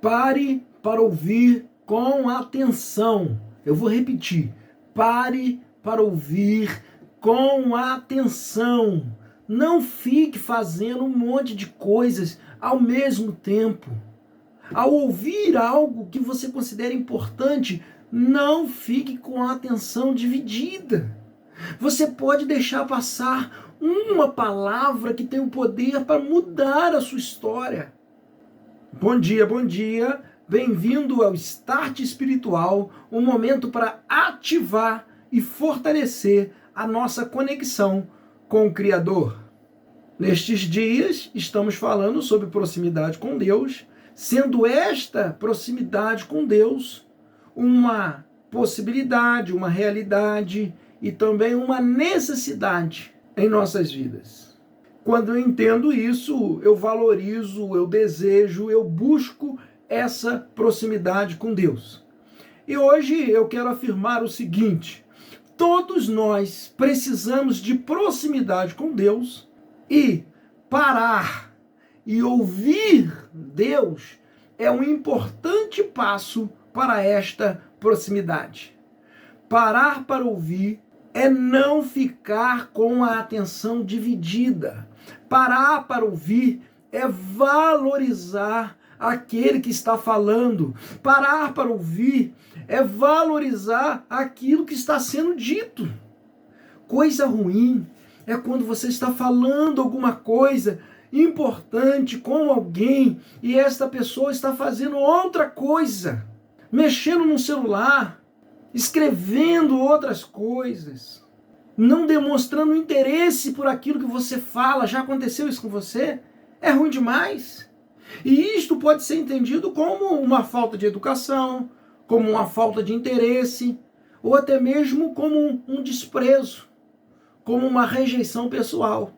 Pare para ouvir com atenção. Eu vou repetir. Pare para ouvir com atenção. Não fique fazendo um monte de coisas ao mesmo tempo. Ao ouvir algo que você considera importante, não fique com a atenção dividida. Você pode deixar passar uma palavra que tem o poder para mudar a sua história. Bom dia, bom dia. Bem-vindo ao Start Espiritual, um momento para ativar e fortalecer a nossa conexão com o Criador. Nestes dias, estamos falando sobre proximidade com Deus, sendo esta proximidade com Deus uma possibilidade, uma realidade e também uma necessidade em nossas vidas. Quando eu entendo isso, eu valorizo, eu desejo, eu busco essa proximidade com Deus. E hoje eu quero afirmar o seguinte: todos nós precisamos de proximidade com Deus e parar e ouvir Deus é um importante passo para esta proximidade. Parar para ouvir é não ficar com a atenção dividida. Parar para ouvir é valorizar aquele que está falando. Parar para ouvir é valorizar aquilo que está sendo dito. Coisa ruim é quando você está falando alguma coisa importante com alguém e esta pessoa está fazendo outra coisa, mexendo no celular, escrevendo outras coisas, não demonstrando interesse por aquilo que você fala. Já aconteceu isso com você? É ruim demais. E isto pode ser entendido como uma falta de educação, como uma falta de interesse, ou até mesmo como um desprezo, como uma rejeição pessoal.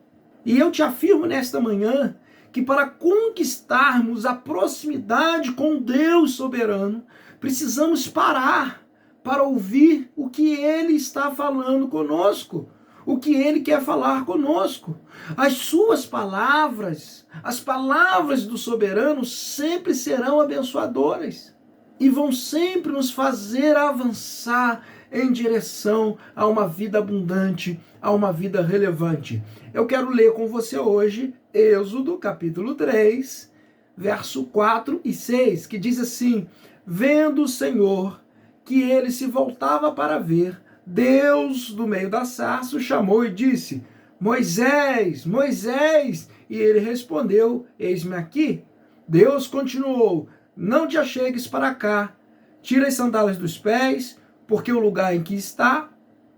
E eu te afirmo nesta manhã que para conquistarmos a proximidade com Deus soberano, precisamos parar para ouvir o que Ele está falando conosco, o que Ele quer falar conosco. As suas palavras, as palavras do soberano sempre serão abençoadoras e vão sempre nos fazer avançar em direção a uma vida abundante, a uma vida relevante. Eu quero ler com você hoje Êxodo capítulo 3, verso 4 e 6, que diz assim: vendo o Senhor que ele se voltava para ver, Deus do meio da sarça o chamou e disse: Moisés, Moisés! E ele respondeu: eis-me aqui. Deus continuou: não te achegues para cá, tira as sandálias dos pés, porque o lugar em que está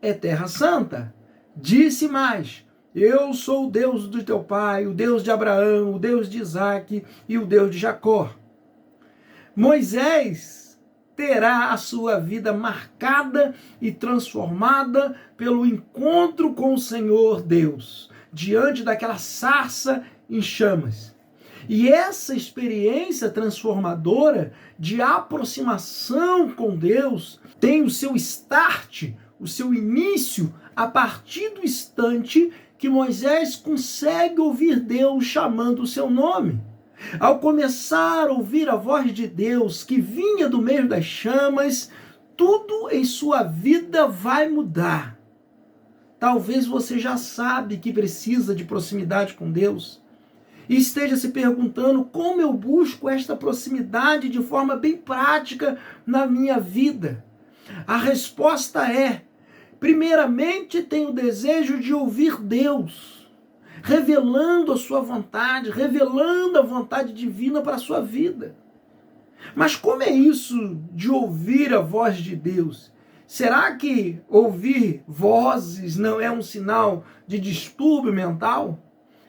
é terra santa. Disse mais: eu sou o Deus do teu pai, o Deus de Abraão, o Deus de Isaque e o Deus de Jacó. Moisés terá a sua vida marcada e transformada pelo encontro com o Senhor Deus, diante daquela sarça em chamas. E essa experiência transformadora de aproximação com Deus tem o seu start, o seu início, a partir do instante que Moisés consegue ouvir Deus chamando o seu nome. Ao começar a ouvir a voz de Deus que vinha do meio das chamas, tudo em sua vida vai mudar. Talvez você já sabe que precisa de proximidade com Deus e esteja se perguntando como eu busco esta proximidade de forma bem prática na minha vida. A resposta é: primeiramente, tenho o desejo de ouvir Deus, revelando a sua vontade, revelando a vontade divina para a sua vida. Mas como é isso de ouvir a voz de Deus? Será que ouvir vozes não é um sinal de distúrbio mental?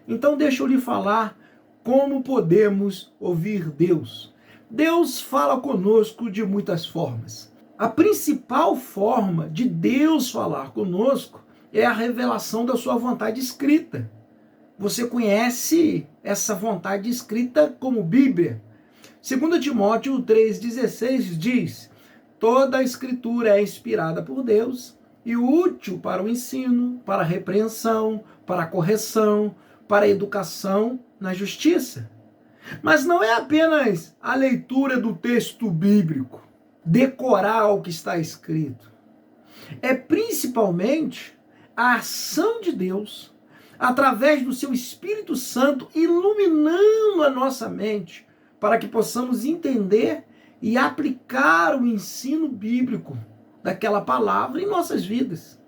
Então deixa eu lhe falar como podemos ouvir Deus. Deus fala conosco de muitas formas. A principal forma de Deus falar conosco é a revelação da sua vontade escrita. Você conhece essa vontade escrita como Bíblia. 2 Timóteo 3,16 diz: toda a escritura é inspirada por Deus e útil para o ensino, para a repreensão, para a correção, para a educação na justiça. Mas não é apenas a leitura do texto bíblico, decorar o que está escrito. É principalmente a ação de Deus, através do seu Espírito Santo, iluminando a nossa mente, para que possamos entender e aplicar o ensino bíblico daquela palavra em nossas vidas.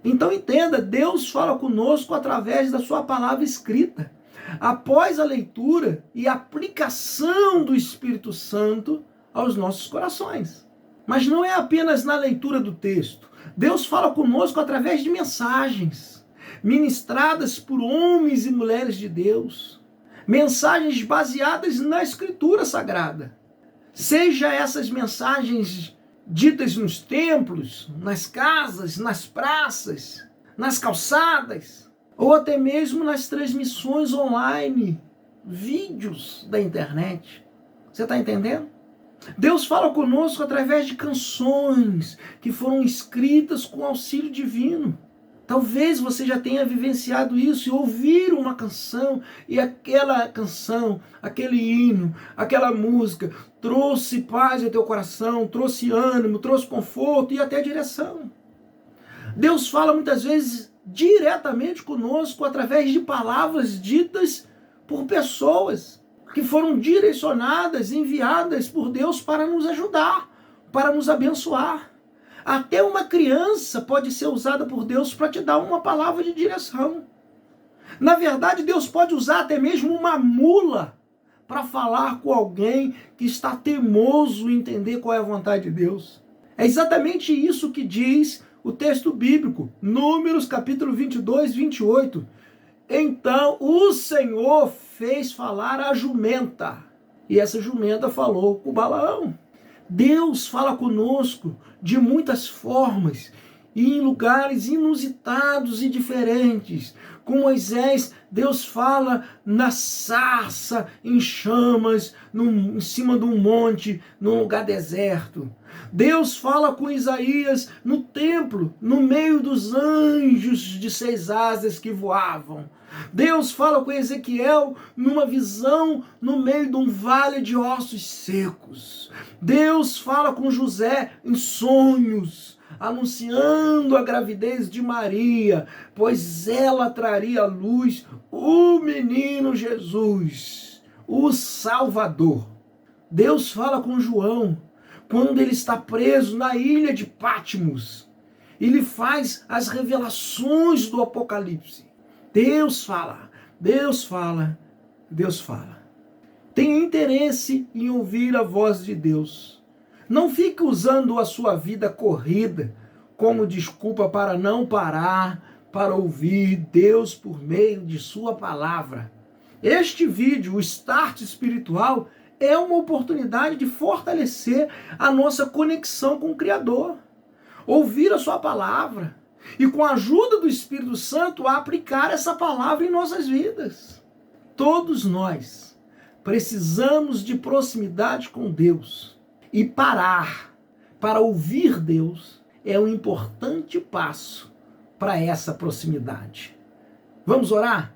Então entenda, Deus fala conosco através da sua palavra escrita. Após a leitura e aplicação do Espírito Santo aos nossos corações. Mas não é apenas na leitura do texto. Deus fala conosco através de mensagens ministradas por homens e mulheres de Deus. Mensagens baseadas na Escritura Sagrada. Seja essas mensagens ditas nos templos, nas casas, nas praças, nas calçadas, ou até mesmo nas transmissões online, vídeos da internet. Você está entendendo? Deus fala conosco através de canções que foram escritas com auxílio divino. Talvez você já tenha vivenciado isso e ouvir uma canção e aquela canção, aquele hino, aquela música trouxe paz ao teu coração, trouxe ânimo, trouxe conforto e até direção. Deus fala muitas vezes diretamente conosco através de palavras ditas por pessoas que foram direcionadas, enviadas por Deus para nos ajudar, para nos abençoar. Até uma criança pode ser usada por Deus para te dar uma palavra de direção. Na verdade, Deus pode usar até mesmo uma mula para falar com alguém que está teimoso em entender qual é a vontade de Deus. É exatamente isso que diz o texto bíblico, Números capítulo 22, 28. Então o Senhor fez falar a jumenta, e essa jumenta falou com Balaão. Deus fala conosco de muitas formas e em lugares inusitados e diferentes. Com Moisés, Deus fala na sarça, em chamas, em cima de um monte, num lugar deserto. Deus fala com Isaías no templo, no meio dos anjos de 6 asas que voavam. Deus fala com Ezequiel numa visão no meio de um vale de ossos secos. Deus fala com José em sonhos, anunciando a gravidez de Maria, pois ela traria à luz o menino Jesus, o Salvador. Deus fala com João quando ele está preso na ilha de Patmos. Ele faz as revelações do Apocalipse. Deus fala, Deus fala, Deus fala. Tenha interesse em ouvir a voz de Deus. Não fique usando a sua vida corrida como desculpa para não parar, para ouvir Deus por meio de sua palavra. Este vídeo, o Start Espiritual, é uma oportunidade de fortalecer a nossa conexão com o Criador. Ouvir a sua palavra e, com a ajuda do Espírito Santo, aplicar essa palavra em nossas vidas. Todos nós precisamos de proximidade com Deus. E parar para ouvir Deus é um importante passo para essa proximidade. Vamos orar?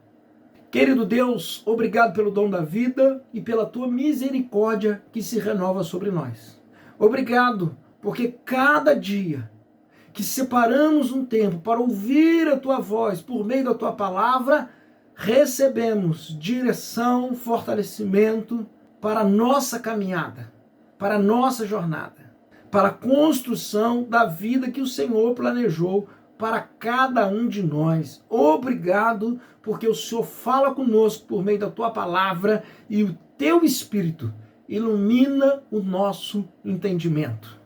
Querido Deus, obrigado pelo dom da vida e pela tua misericórdia que se renova sobre nós. Obrigado, porque cada dia que separamos um tempo para ouvir a tua voz por meio da tua palavra, recebemos direção, fortalecimento para a nossa caminhada, para a nossa jornada, para a construção da vida que o Senhor planejou para cada um de nós. Obrigado, porque o Senhor fala conosco por meio da tua palavra e o teu Espírito ilumina o nosso entendimento.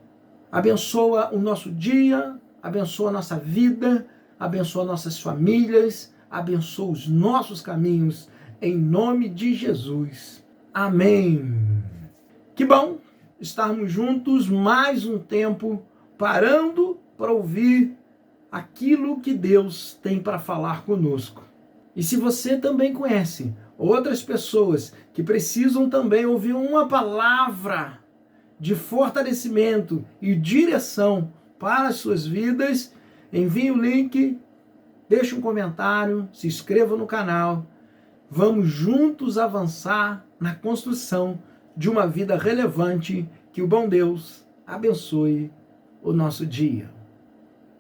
Abençoa o nosso dia, abençoa a nossa vida, abençoa nossas famílias, abençoa os nossos caminhos, em nome de Jesus. Amém. Que bom estarmos juntos mais um tempo, parando para ouvir aquilo que Deus tem para falar conosco. E se você também conhece outras pessoas que precisam também ouvir uma palavra de fortalecimento e direção para as suas vidas, envie o link, deixe um comentário, se inscreva no canal. Vamos juntos avançar na construção de uma vida relevante. Que o bom Deus abençoe o nosso dia.